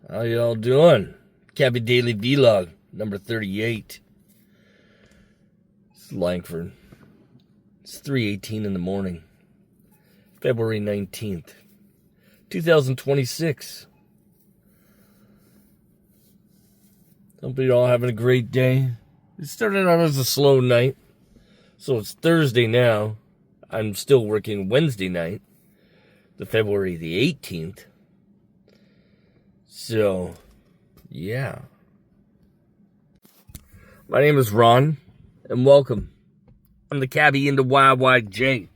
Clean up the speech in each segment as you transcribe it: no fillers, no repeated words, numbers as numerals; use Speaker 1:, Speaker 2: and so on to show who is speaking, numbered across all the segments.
Speaker 1: How y'all doing? Cabbie Daily Vlog, number 38. It's Langford. It's 3:18 in the morning. February 19th, 2026. Hope you're all having a great day. It started out as a slow night, so it's Thursday now. I'm still working Wednesday night, the February the 18th. So, yeah. My name is Ron, and welcome. I'm the Cabbie into YYJ.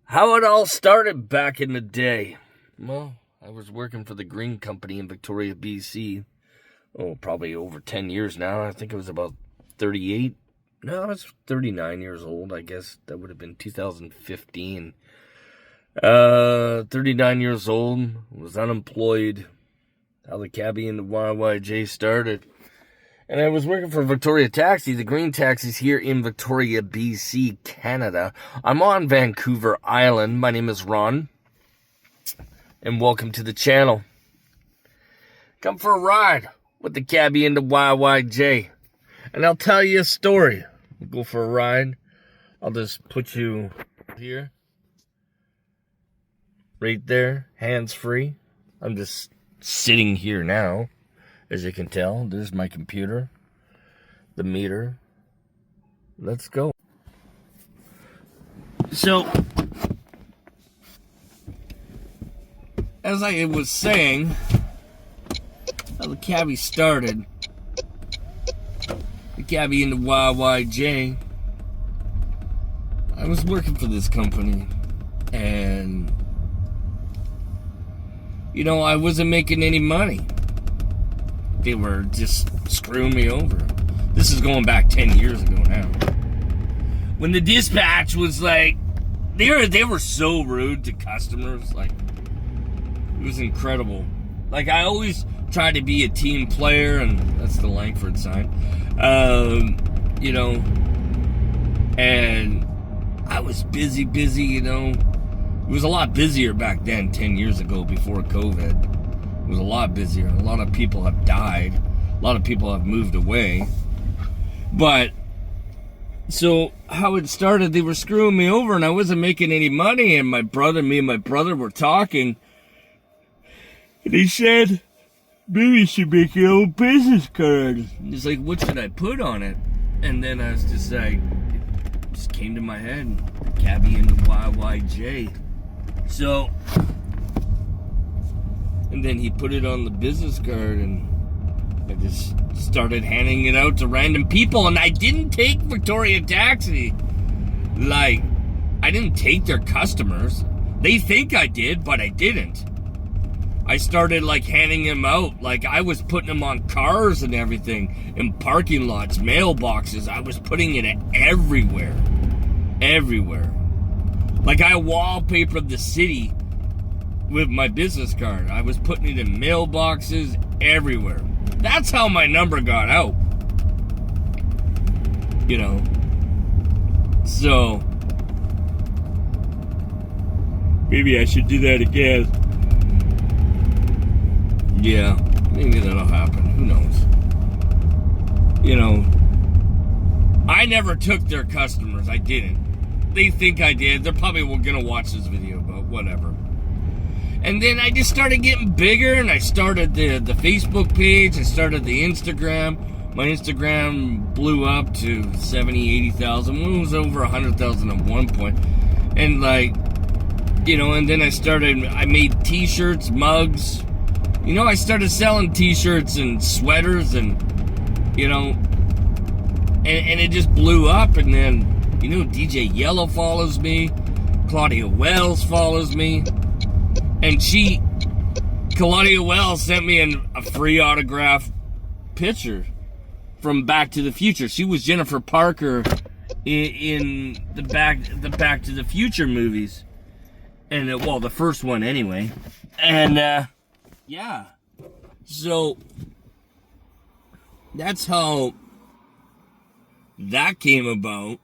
Speaker 1: How it all started back in the day. Well, I was working for the Green Company in Victoria, BC. Oh, probably over 10 years now. I think it was about 38. No, I was 39 years old, I guess. That would have been 2015. 39 years old, was unemployed. How the Cabbie into YYJ started. And I was working for Victoria Taxi, the green taxis here in Victoria, BC, Canada. I'm on Vancouver Island. My name is Ron. And welcome to the channel. Come for a ride with the Cabbie into YYJ. And I'll tell you a story. We'll go for a ride. I'll just put you here. Right there, hands-free. I'm just sitting here now, as you can tell. There's my computer, the meter. Let's go. So, as I was saying, how the Cabbie started, the Cabbie into YYJ, I was working for this company, and you know, I wasn't making any money. They were just screwing me over. This is going back 10 years ago now. When the dispatch was like, they were so rude to customers. Like, it was incredible. Like, I always try to be a team player, and that's the Langford sign. You know, and I was busy, you know. It was a lot busier back then, 10 years ago, before COVID. It was a lot busier. A lot of people have died. A lot of people have moved away. But, so, how it started, they were screwing me over, and I wasn't making any money, and me and my brother were talking, and he said, maybe you should make your own business card. And he's like, what should I put on it? And then I was just like, it just came to my head, Cabbie into YYJ. So, and then he put it on the business card, and I just started handing it out to random people, and I didn't take Victoria Taxi. Like, I didn't take their customers. They think I did, but I didn't. I started, like, handing them out. Like, I was putting them on cars and everything, in parking lots, mailboxes. I was putting it everywhere. Everywhere. Like, I wallpapered the city with my business card. I was putting it in mailboxes everywhere. That's how my number got out. You know. So, maybe I should do that again. Yeah, maybe that'll happen. Who knows? You know, I never took their customers. I didn't. They think I did. They're probably gonna watch this video, but whatever. And then I just started getting bigger, and I started the Facebook page. I started the Instagram. My Instagram blew up to 70, 80,000. It was over 100,000 at one point. And like, you know, and then I made t-shirts, mugs. You know, I started selling t-shirts and sweaters, and, you know, and it just blew up. And then, you know, DJ Yellow follows me. Claudia Wells follows me. And Claudia Wells sent me a free autograph picture from Back to the Future. She was Jennifer Parker in the Back to the Future movies. And, well, the first one anyway. And, yeah. So, that's how that came about.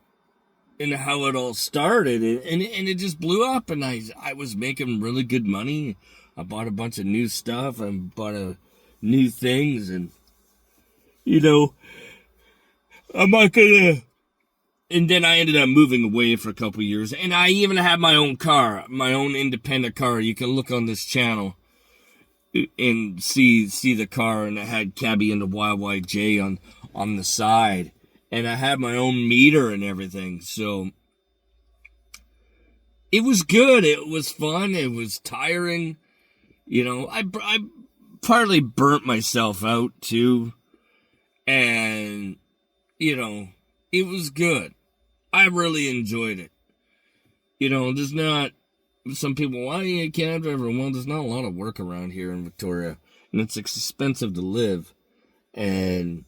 Speaker 1: And how it all started, and it just blew up, and I was making really good money. I bought a bunch of new stuff. I bought new things, and I'm not gonna. And then I ended up moving away for a couple years, and I even had my own car, my own independent car. You can look on this channel and see the car, and it had Cabbie and the YYJ on the side, and I had my own meter and everything. So it was good. It was fun. It was tiring. I partly burnt myself out too. And, it was good. I really enjoyed it. There's not, some people, why are you a cab driver? Well, there's not a lot of work around here in Victoria. And it's expensive to live. And,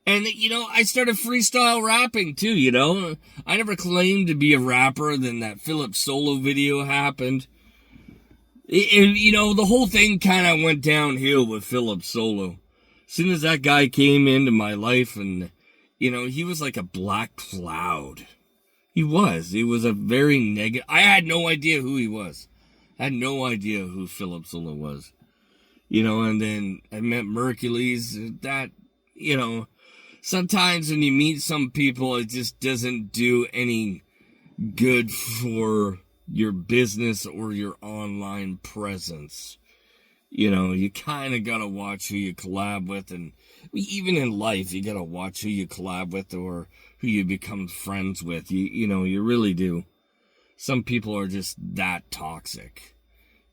Speaker 1: I started freestyle rapping too, I never claimed to be a rapper. Then that Philip Solo video happened. And, the whole thing kind of went downhill with Philip Solo. As soon as that guy came into my life, and, he was like a black cloud. He was a very negative. I had no idea who he was. I had no idea who Philip Solo was. And then I met Mercules. That, sometimes when you meet some people, it just doesn't do any good for your business or your online presence. You kind of got to watch who you collab with, and even in life, you got to watch who you collab with or who you become friends with. You really do. Some people are just that toxic,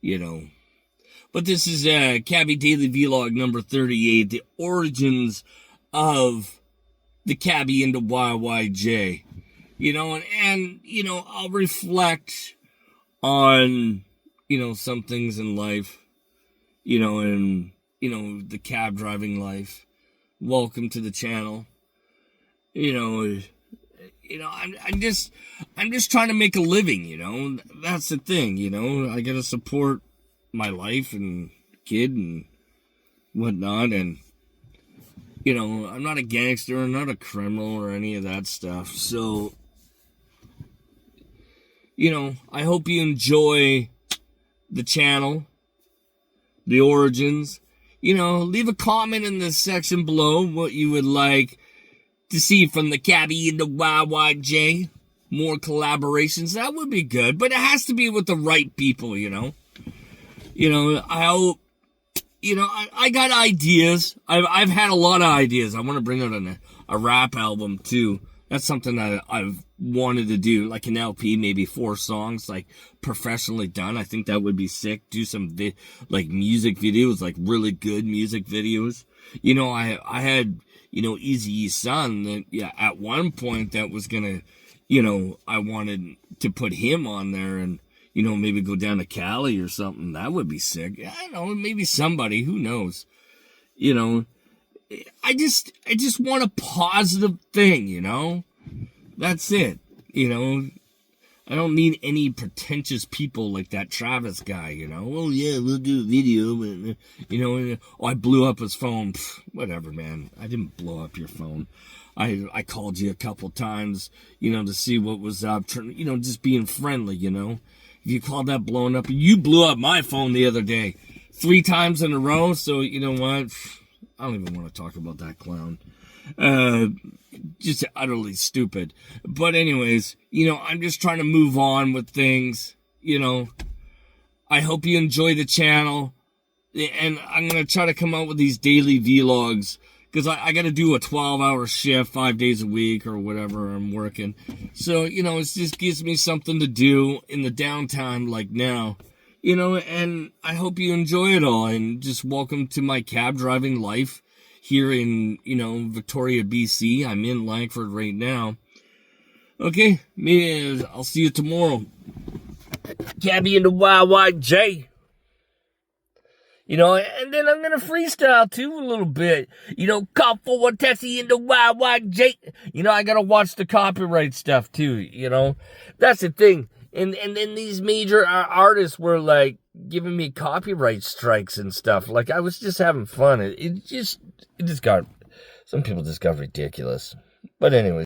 Speaker 1: But this is Cabbie Daily Vlog number 38, the origins of the Cabbie into YYJ. And I'll reflect on, some things in life, and, the cab driving life. Welcome to the channel. I'm just trying to make a living, That's the thing, I gotta support my life and kid and whatnot, and, I'm not a gangster, I'm not a criminal or any of that stuff, so, I hope you enjoy the channel, the origins. Leave a comment in the section below what you would like to see from the Cabbie and the YYJ. More collaborations, that would be good, but it has to be with the right people, I hope, I got ideas. I've had a lot of ideas. I want to bring out a rap album too. That's something that I've wanted to do, like an LP, maybe 4 songs, like professionally done. I think that would be sick. Do some music videos, like really good music videos. I had, Eazy-E's son that, at one point that was gonna, I wanted to put him on there and, maybe go down to Cali or something. That would be sick. I don't know, maybe somebody, who knows? I just want a positive thing, That's it, I don't need any pretentious people like that Travis guy, Oh yeah, we'll do a video, but, I blew up his phone. Pfft, whatever, man. I didn't blow up your phone. I called you a couple times, to see what was up, just being friendly, If you called that blowing up, you blew up my phone the other day 3 times in a row, so you know what? I don't even want to talk about that clown. Just utterly stupid. But anyways, I'm just trying to move on with things, I hope you enjoy the channel, and I'm going to try to come out with these daily vlogs, because I got to do a 12-hour shift 5 days a week or whatever I'm working. So, it just gives me something to do in the downtime like now. And I hope you enjoy it all, and just welcome to my cab driving life here in, Victoria, BC. I'm in Langford right now. Okay, I'll see you tomorrow. Cabbie and the YYJ. And then I'm going to freestyle too a little bit. Call for a taxi in the YYJ. I got to watch the copyright stuff too, That's the thing. And then these major artists were like giving me copyright strikes and stuff. Like, I was just having fun. It just got, some people just got ridiculous. But anyway.